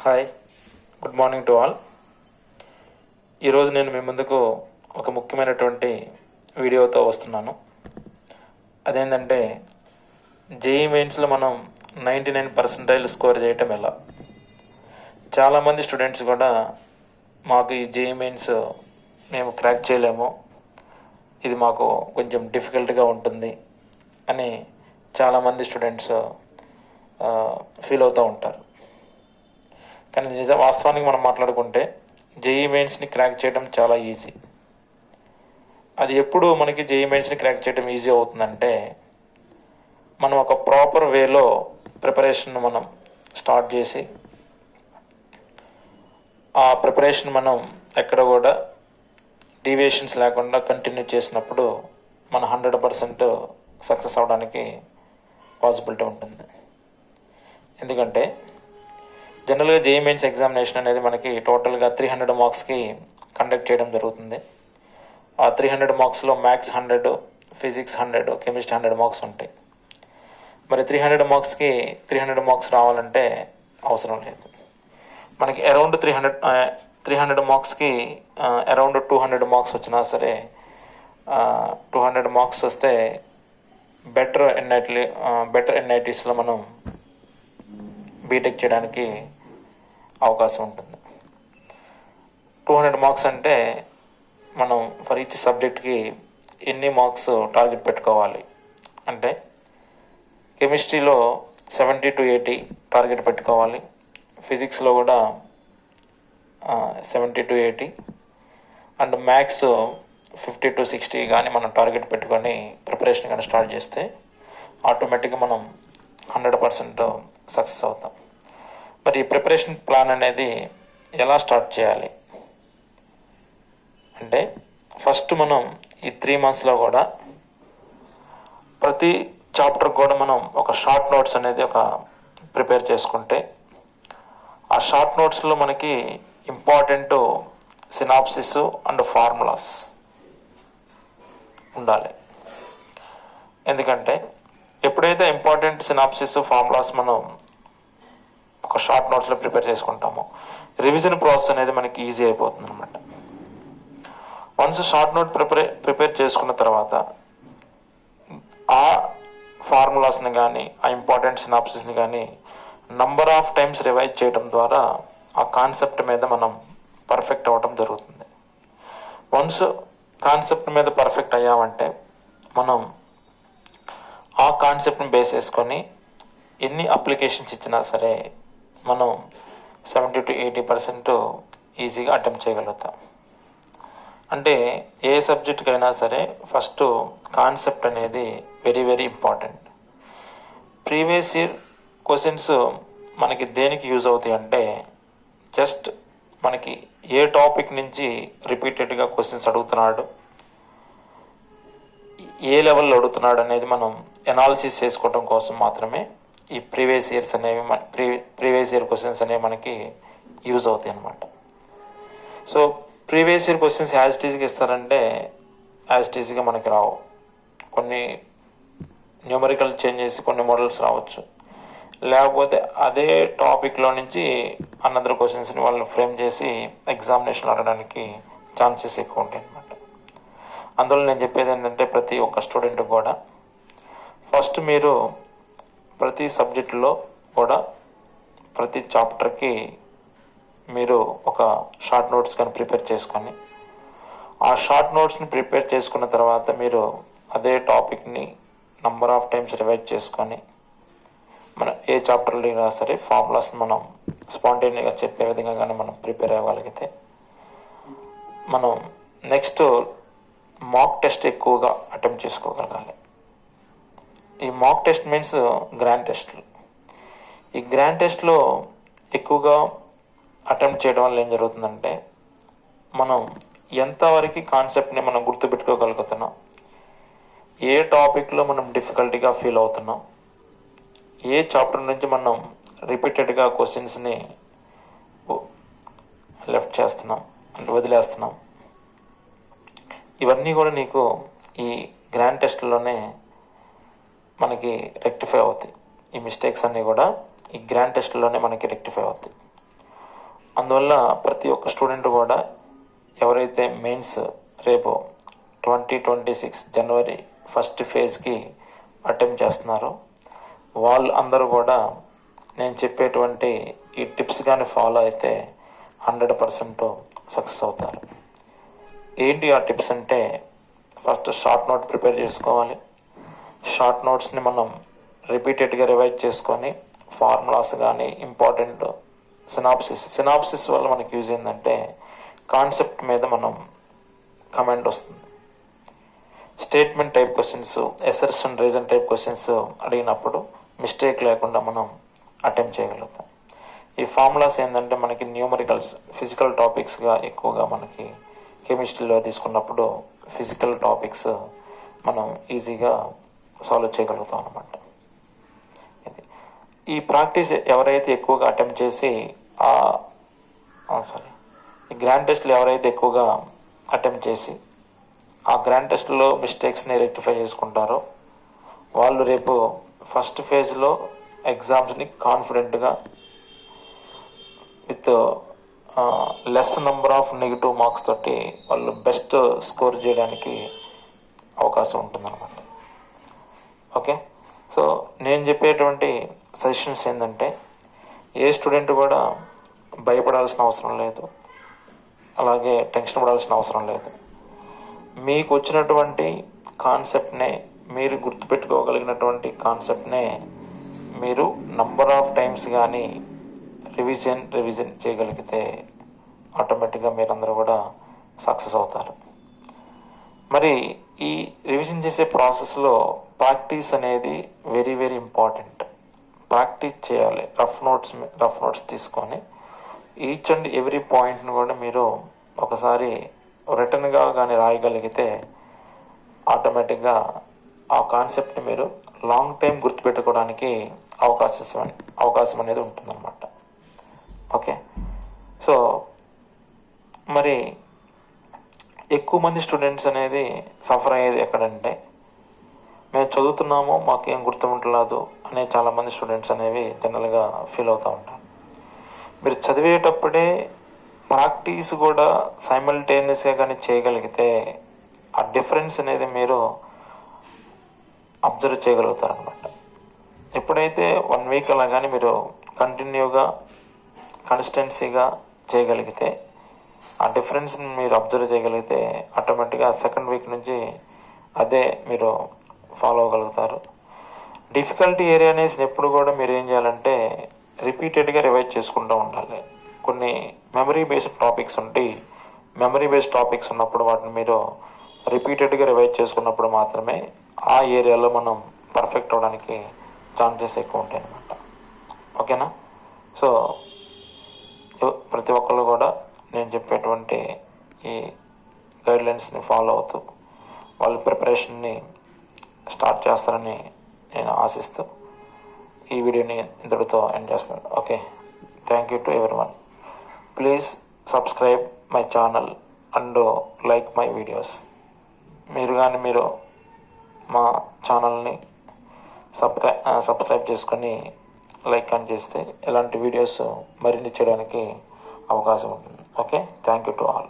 Hi, good morning to all. ఈరోజు నేను మీ ముందుకు ఒక ముఖ్యమైనటువంటి వీడియోతో వస్తున్నాను. అదేంటంటే జేఈఈ మెయిన్స్లో మనం 99% స్కోర్ చేయటం ఎలా. చాలామంది స్టూడెంట్స్ కూడా మాకు ఈ జేఈఈ మెయిన్స్ మేము క్రాక్ చేయలేము, ఇది మాకు కొంచెం డిఫికల్ట్గా ఉంటుంది అని చాలామంది స్టూడెంట్స్ ఫీల్ అవుతూ ఉంటారు. కానీ వాస్తవానికి మనం మాట్లాడుకుంటే జేఈఈ మెయిన్స్ని క్రాక్ చేయడం చాలా ఈజీ. అది ఎప్పుడు మనకి జేఈఈ మెయిన్స్ని క్రాక్ చేయడం ఈజీ అవుతుందంటే మనం ఒక ప్రాపర్ వేలో ప్రిపరేషన్ మనం స్టార్ట్ చేసి ఆ ప్రిపరేషన్ మనం ఎక్కడ కూడా డీవియేషన్స్ లేకుండా కంటిన్యూ చేసినప్పుడు మన 100% సక్సెస్ అవడానికి పాసిబిలిటీ ఉంటుంది. ఎందుకంటే జనరల్గా జేఈఈ మెయిన్స్ ఎగ్జామినేషన్ అనేది మనకి టోటల్గా 300 మార్క్స్కి కండక్ట్ చేయడం జరుగుతుంది. ఆ 300 మార్క్స్లో మ్యాథ్స్ 100, ఫిజిక్స్ 100, కెమిస్ట్రీ 100 మార్క్స్ ఉంటాయి. మరి 300 మార్క్స్కి 300 మార్క్స్ రావాలంటే అవసరం లేదు. మనకి అరౌండ్ 300 మార్క్స్కి అరౌండ్ 200 మార్క్స్ వచ్చినా సరే 200 మార్క్స్ వస్తే బెటర్ ఎన్ఐటీస్లో మనం బీటెక్ చేయడానికి అవకాశం ఉంటుంది. 200 మార్క్స్ అంటే మనం ఫర్ ఈచ్ సబ్జెక్ట్కి ఎన్ని మార్క్స్ టార్గెట్ పెట్టుకోవాలి అంటే కెమిస్ట్రీలో 70 to 80 టార్గెట్ పెట్టుకోవాలి, ఫిజిక్స్లో కూడా 70 to 80 అండ్ మ్యాథ్స్ 50 to 60 కానీ మనం టార్గెట్ పెట్టుకొని ప్రిపరేషన్ కానీ స్టార్ట్ చేస్తే ఆటోమేటిక్గా మనం 100% సక్సెస్ అవుతాం. మరి ఈ ప్రిపరేషన్ ప్లాన్ అనేది ఎలా స్టార్ట్ చేయాలి అంటే ఫస్ట్ మనం ఈ 3 monthsలో కూడా ప్రతి చాప్టర్ కూడా మనం ఒక షార్ట్ నోట్స్ అనేది ఒక ప్రిపేర్ చేసుకుంటే ఆ షార్ట్ నోట్స్లో మనకి ఇంపార్టెంట్ సినాప్సిస్ అండ్ ఫార్ములాస్ ఉండాలి. ఎందుకంటే ఎప్పుడైతే ఇంపార్టెంట్ సినాప్సిస్ ఫార్ములాస్ మనం ఒక షార్ట్ నోట్స్లో ప్రిపేర్ చేసుకుంటామో రివిజన్ ప్రాసెస్ అనేది మనకి ఈజీ అయిపోతుంది అనమాట. వన్స్ షార్ట్ నోట్ ప్రిపేర్ చేసుకున్న తర్వాత ఆ ఫార్ములాస్ని కానీ ఆ ఇంపార్టెంట్ సినాప్సిస్ని కానీ నంబర్ ఆఫ్ టైమ్స్ రివైజ్ చేయడం ద్వారా ఆ కాన్సెప్ట్ మీద మనం పర్ఫెక్ట్ అవ్వడం జరుగుతుంది. వన్స్ కాన్సెప్ట్ మీద పర్ఫెక్ట్ అయ్యామంటే మనం ఆ కాన్సెప్ట్ని బేస్ చేసుకొని ఎన్ని అప్లికేషన్స్ ఇచ్చినా సరే మనం 70 to 80% ఈజీగా అటెంప్ట్ చేయగలుగుతాం. అంటే ఏ సబ్జెక్ట్కైనా సరే ఫస్ట్ కాన్సెప్ట్ అనేది very very important. Previous year questions మనకి దేనికి యూజ్ అవుతాయి అంటే జస్ట్ మనకి ఏ టాపిక్ నుంచి రిపీటెడ్గా క్వశ్చన్స్ అడుగుతున్నాడు, ఏ లెవెల్లో అడుగుతున్నాడు అనేది మనం ఎనాలిసిస్ చేసుకోవడం కోసం మాత్రమే ఈ ప్రీవియస్ ఇయర్ క్వశ్చన్స్ అనేవి మనకి యూజ్ అవుతాయి అన్నమాట. So previous year questions as టీజ్గా ఇస్తారంటే యాజ్ టీజ్గా మనకి రావు. కొన్ని న్యూమరికల్ చేంజ్ చేసి కొన్ని మోడల్స్ రావచ్చు, లేకపోతే అదే టాపిక్లో నుంచి అనదర్ క్వశ్చన్స్ని వాళ్ళు ఫ్రేమ్ చేసి ఎగ్జామినేషన్ అడగడానికి ఛాన్సెస్ ఎక్కువ ఉంటాయి అన్నమాట. అందులో నేను చెప్పేది ఏంటంటే ప్రతి ఒక్క స్టూడెంట్ కూడా ఫస్ట్ మీరు ప్రతి సబ్జెక్టులో కూడా ప్రతి చాప్టర్కి మీరు ఒక షార్ట్ నోట్స్ కానీ ప్రిపేర్ చేసుకొని ఆ షార్ట్ నోట్స్ని ప్రిపేర్ చేసుకున్న తర్వాత మీరు అదే టాపిక్ని నంబర్ ఆఫ్ టైమ్స్ రివైజ్ చేసుకొని మనం ఏ చాప్టర్లో అయినా సరే ఫార్ములాస్ని మనం స్పాంటేనియస్గా చెప్పే విధంగా కానీ మనం ప్రిపేర్ అవ్వగలిగితే మనం నెక్స్ట్ మాక్ టెస్ట్ ఎక్కువగా అటెంప్ట్ చేసుకోగలగాలి. ఈ మాక్ టెస్ట్ మీన్స్ గ్రాండ్ టెస్ట్లు. ఈ గ్రాండ్ టెస్ట్లో ఎక్కువగా అటెంప్ట్ చేయడం వల్ల ఏం జరుగుతుందంటే మనం ఎంతవరకు కాన్సెప్ట్ని మనం గుర్తుపెట్టుకోగలుగుతున్నాం, ఏ టాపిక్లో మనం డిఫికల్టీగా ఫీల్ అవుతున్నాం, ఏ చాప్టర్ నుంచి మనం రిపీటెడ్గా క్వశ్చన్స్ని లెఫ్ట్ చేస్తున్నాం అంటే వదిలేస్తున్నాం, ఇవన్నీ కూడా నీకు ఈ గ్రాండ్ టెస్ట్లోనే మనకి రెక్టిఫై అవుతాయి. ఈ మిస్టేక్స్ అన్నీ కూడా ఈ గ్రాండ్ టెస్ట్లోనే మనకి రెక్టిఫై అవుతాయి. అందువల్ల ప్రతి ఒక్క స్టూడెంట్ కూడా ఎవరైతే మెయిన్స్ రేపు 2026 జనవరి ఫస్ట్ ఫేజ్కి అటెంప్ట్ చేస్తున్నారో వాళ్ళు అందరూ కూడా నేను చెప్పేటువంటి ఈ టిప్స్ కానీ ఫాలో అయితే 100% సక్సెస్ అవుతారు. ఏంటి ఆ టిప్స్ అంటే, ఫస్ట్ షార్ట్ నోట్ ప్రిపేర్ చేసుకోవాలి. షార్ట్ నోట్స్ని మనం రిపీటెడ్గా రివైజ్ చేసుకొని ఫార్ములాస్ కానీ ఇంపార్టెంట్ సినాప్సిస్ వల్ల మనకి యూజ్ ఏంటంటే కాన్సెప్ట్ మీద మనం కమెంట్ వస్తుంది. Statement type questions, assertion reason type questions అడిగినప్పుడు మిస్టేక్ లేకుండా మనం అటెంప్ట్ చేయగలుగుతాం. ఈ ఫార్ములాస్ ఏంటంటే మనకి న్యూమరికల్స్, ఫిజికల్ టాపిక్స్గా ఎక్కువగా మనకి కెమిస్ట్రీలో తీసుకున్నప్పుడు ఫిజికల్ టాపిక్స్ మనం ఈజీగా సాల్వ్ చేయగలుగుతాం అన్నమాట. ఈ ప్రాక్టీస్ ఎవరైతే ఎక్కువగా అటెంప్ట్ చేసి ఈ గ్రాండ్ టెస్ట్లు ఎవరైతే ఎక్కువగా అటెంప్ట్ చేసి ఆ గ్రాండ్ టెస్ట్లో మిస్టేక్స్ని రెక్టిఫై చేసుకుంటారో వాళ్ళు రేపు ఫస్ట్ ఫేజ్లో ఎగ్జామ్స్ని కాన్ఫిడెంట్గా with less number of negative marks తోటి వాళ్ళు బెస్ట్ స్కోర్ చేయడానికి అవకాశం ఉంటుందన్నమాట. ఓకే, సో నేను చెప్పేటువంటి సజెషన్స్ ఏంటంటే ఏ స్టూడెంట్ కూడా భయపడాల్సిన అవసరం లేదు, అలాగే టెన్షన్ పడాల్సిన అవసరం లేదు. మీకు వచ్చినటువంటి కాన్సెప్ట్నే, మీరు గుర్తుపెట్టుకోగలిగినటువంటి కాన్సెప్ట్నే మీరు నంబర్ ఆఫ్ టైమ్స్ కానీ రివిజన్ చేయగలిగితే ఆటోమేటిక్గా మీరందరూ కూడా సక్సెస్ అవుతారు. మరి ఈ రివిజన్ చేసే ప్రాసెస్లో ప్రాక్టీస్ అనేది వెరీ వెరీ ఇంపార్టెంట్. ప్రాక్టీస్ చేయాలి. రఫ్ నోట్స్ తీసుకొని ఈచ్ అండ్ ఎవ్రీ పాయింట్ని కూడా మీరు ఒకసారి రిటర్న్గా కానీ రాయగలిగితే ఆటోమేటిక్గా ఆ కాన్సెప్ట్ని మీరు లాంగ్ టైం గుర్తుపెట్టుకోవడానికి అవకాశం అనేది ఉంటుందన్నమాట. ఓకే, సో మరి ఎక్కువ మంది స్టూడెంట్స్ అనేది సఫర్ అయ్యేది ఎక్కడంటే, మేము చదువుతున్నాము మాకేం గుర్తుండలేదు అనే చాలామంది స్టూడెంట్స్ అనేవి జనరల్గా ఫీల్ అవుతూ ఉంటారు. మీరు చదివేటప్పుడే ప్రాక్టీస్ కూడా సైమల్టేనియస్గా కానీ చేయగలిగితే ఆ డిఫరెన్స్ అనేది మీరు అబ్జర్వ్ చేయగలుగుతారనమాట. ఎప్పుడైతే 1 వీక్ అలా కానీ మీరు కంటిన్యూగా కన్సిస్టెన్సీగా చేయగలిగితే ఆ డిఫరెన్స్ని మీరు అబ్జర్వ్ చేయగలిగితే ఆటోమేటిక్గా సెకండ్ వీక్ నుంచి అదే మీరు ఫాలో అవ్వగలుగుతారు. డిఫికల్టీ ఏరియాస్ ఎప్పుడు కూడా మీరు ఏం చేయాలంటే రిపీటెడ్గా రివైజ్ చేసుకుంటూ ఉండాలి. కొన్ని మెమరీ బేస్డ్ టాపిక్స్ ఉన్నప్పుడు వాటిని మీరు రిపీటెడ్గా రివైజ్ చేసుకున్నప్పుడు మాత్రమే ఆ ఏరియాలో మనం పర్ఫెక్ట్ అవ్వడానికి ఛాన్సెస్ ఎక్కువ ఉంటాయి అన్నమాట. ఓకేనా? సో ప్రతి ఒక్కళ్ళు కూడా నేను చెప్పేటువంటి ఈ గైడ్లైన్స్ని ఫాలో అవుతూ వాళ్ళ ప్రిపరేషన్ని స్టార్ట్ చేస్తారని నేను ఆశిస్తూ ఈ వీడియోని ఇంతటితో ఎండ్ చేస్తున్నాను. Okay, thank you to everyone. Please subscribe my channel and like my videos. మీరు మా ఛానల్ని సబ్స్క్రైబ్ చేసుకొని లైక్ అని చేస్తే ఇలాంటి వీడియోస్ మరిన్ని చేయడానికి అవకాశం ఉంటుంది. Okay, thank you to all.